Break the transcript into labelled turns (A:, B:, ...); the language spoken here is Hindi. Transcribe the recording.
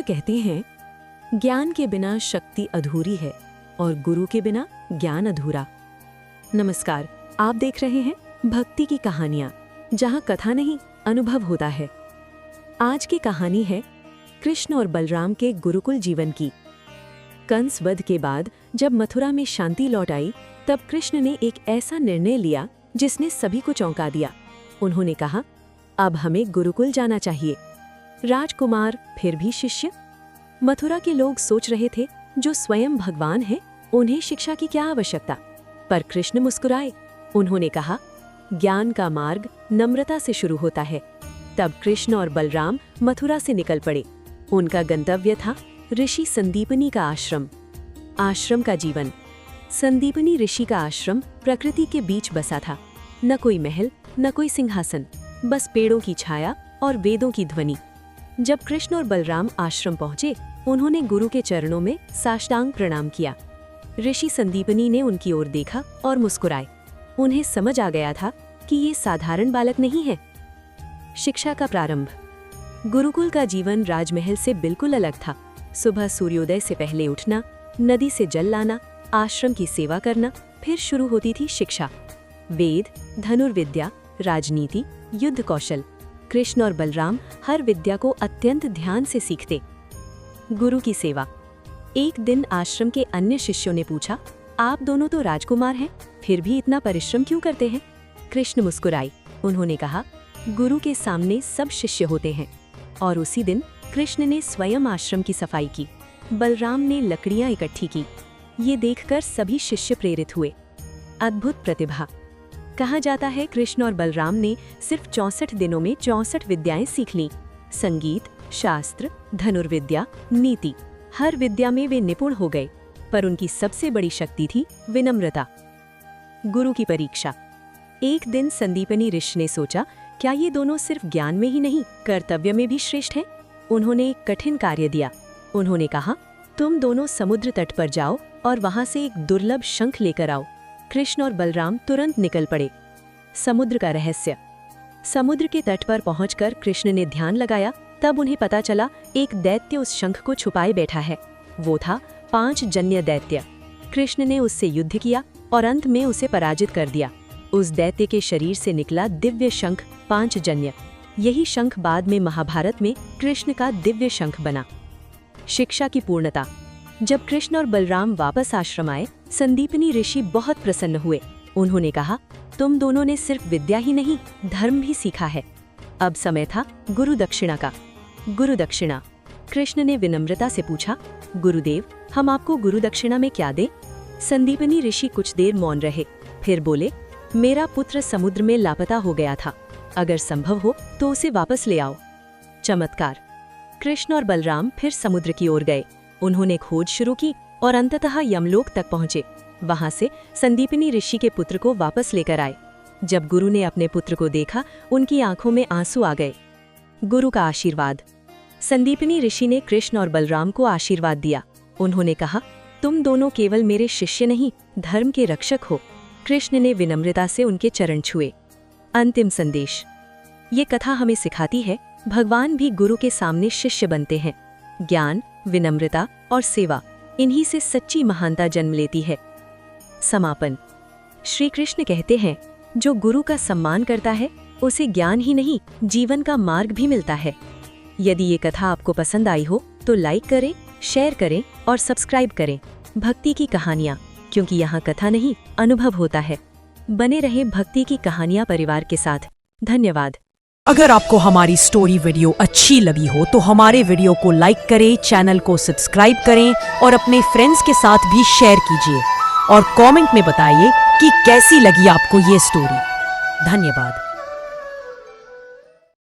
A: कहते हैं, ज्ञान के बिना शक्ति अधूरी है और गुरु के बिना ज्ञान अधूरा। नमस्कार, आप देख रहे हैं भक्ति की कहानियां, जहां कथा नहीं अनुभव होता है। आज की कहानी है कृष्ण और बलराम के गुरुकुल जीवन की। कंस वध के बाद जब मथुरा में शांति लौट आई, तब कृष्ण ने एक ऐसा निर्णय लिया जिसने सभी को चौंका दिया। उन्होंने कहा, अब हमें गुरुकुल जाना चाहिए। राजकुमार फिर भी शिष्य। मथुरा के लोग सोच रहे थे, जो स्वयं भगवान है, उन्हें शिक्षा की क्या आवश्यकता। पर कृष्ण मुस्कुराए। उन्होंने कहा, ज्ञान का मार्ग नम्रता से शुरू होता है। तब कृष्ण और बलराम मथुरा से निकल पड़े। उनका गंतव्य था ऋषि संदीपनी का आश्रम। आश्रम का जीवन। संदीपनी ऋषि का आश्रम प्रकृति के बीच बसा था। न कोई महल, न कोई सिंहासन, बस पेड़ों की छाया और वेदों की ध्वनि। जब कृष्ण और बलराम आश्रम पहुंचे, उन्होंने गुरु के चरणों में साष्टांग प्रणाम किया। ऋषि संदीपनी ने उनकी ओर देखा और मुस्कुराए। उन्हें समझ आ गया था कि ये साधारण बालक नहीं है। शिक्षा का प्रारंभ। गुरुकुल का जीवन राजमहल से बिल्कुल अलग था। सुबह सूर्योदय से पहले उठना, नदी से जल लाना, आश्रम की सेवा करना, फिर शुरू होती थी शिक्षा। वेद, धनुर्विद्या, राजनीति, युद्ध कौशल। कृष्ण और बलराम हर विद्या को अत्यंत ध्यान से सीखते। गुरु की सेवा। एक दिन आश्रम के अन्य शिष्यों ने पूछा, आप दोनों तो राजकुमार हैं, फिर भी इतना परिश्रम क्यों करते हैं? कृष्ण मुस्कुराए। उन्होंने कहा, गुरु के सामने सब शिष्य होते हैं। और उसी दिन कृष्ण ने स्वयं आश्रम की सफाई की। बलराम ने लकड़ियां इकट्ठी की। ये देखकर सभी शिष्य प्रेरित हुए। अद्भुत प्रतिभा। कहा जाता है, कृष्ण और बलराम ने सिर्फ 64 दिनों में 64 विद्याएं सीख लीं। संगीत, शास्त्र, धनुर्विद्या, नीति, हर विद्या में वे निपुण हो गए। पर उनकी सबसे बड़ी शक्ति थी विनम्रता। गुरु की परीक्षा। एक दिन संदीपनी ऋषि ने सोचा, क्या ये दोनों सिर्फ ज्ञान में ही नहीं, कर्तव्य में भी श्रेष्ठ हैं? उन्होंने एक कठिन कार्य दिया। उन्होंने कहा, तुम दोनों समुद्र तट पर जाओ और वहां से एक दुर्लभ शंख लेकर आओ। कृष्ण और बलराम तुरंत निकल पड़े। समुद्र का रहस्य। समुद्र के तट पर पहुंचकर कृष्ण ने ध्यान लगाया। तब उन्हें पता चला, एक दैत्य उस शंख को छुपाए बैठा है। वो था पांचजन्य दैत्य। कृष्ण ने उससे युद्ध किया और अंत में उसे पराजित कर दिया। उस दैत्य के शरीर से निकला दिव्य शंख पांचजन्य। यही शंख बाद में महाभारत में कृष्ण का दिव्य शंख बना। शिक्षा की पूर्णता। जब कृष्ण और बलराम वापस आश्रम आए, संदीपनी ऋषि बहुत प्रसन्न हुए। उन्होंने कहा, तुम दोनों ने सिर्फ विद्या ही नहीं, धर्म भी सीखा है। अब समय था गुरु दक्षिणा का। गुरु दक्षिणा। कृष्ण ने विनम्रता से पूछा, गुरुदेव, हम आपको गुरु दक्षिणा में क्या दें? संदीपनी ऋषि कुछ देर मौन रहे, फिर बोले, मेरा पुत्र समुद्र में लापता हो गया था। अगर संभव हो तो उसे वापस ले आओ। चमत्कार। कृष्ण और बलराम फिर समुद्र की ओर गए। उन्होंने खोज शुरू की और अंततः यमलोक तक पहुंचे। वहां से संदीपनी ऋषि के पुत्र को वापस लेकर आए। जब गुरु ने अपने पुत्र को देखा, उनकी आंखों में आंसू आ गए। गुरु का आशीर्वाद। संदीपनी ऋषि ने कृष्ण और बलराम को आशीर्वाद दिया। उन्होंने कहा, तुम दोनों केवल मेरे शिष्य नहीं, धर्म के रक्षक हो। कृष्ण ने विनम्रता से उनके चरण छुए। अंतिम संदेश। ये कथा हमें सिखाती है, भगवान भी गुरु के सामने शिष्य बनते हैं। ज्ञान, विनम्रता और सेवा, इन्हीं से सच्ची महानता जन्म लेती है। समापन। श्री कृष्ण कहते हैं, जो गुरु का सम्मान करता है, उसे ज्ञान ही नहीं, जीवन का मार्ग भी मिलता है। यदि ये कथा आपको पसंद आई हो तो लाइक करें, शेयर करें और सब्सक्राइब करें। भक्ति की कहानियाँ, क्योंकि यहाँ कथा नहीं, अनुभव होता है। बने रहे भक्ति की कहानियाँ परिवार के साथ। धन्यवाद।
B: अगर आपको हमारी स्टोरी वीडियो अच्छी लगी हो तो हमारे वीडियो को लाइक करें, चैनल को सब्सक्राइब करें और अपने फ्रेंड्स के साथ भी शेयर कीजिए। और कमेंट में बताइए कि कैसी लगी आपको ये स्टोरी। धन्यवाद।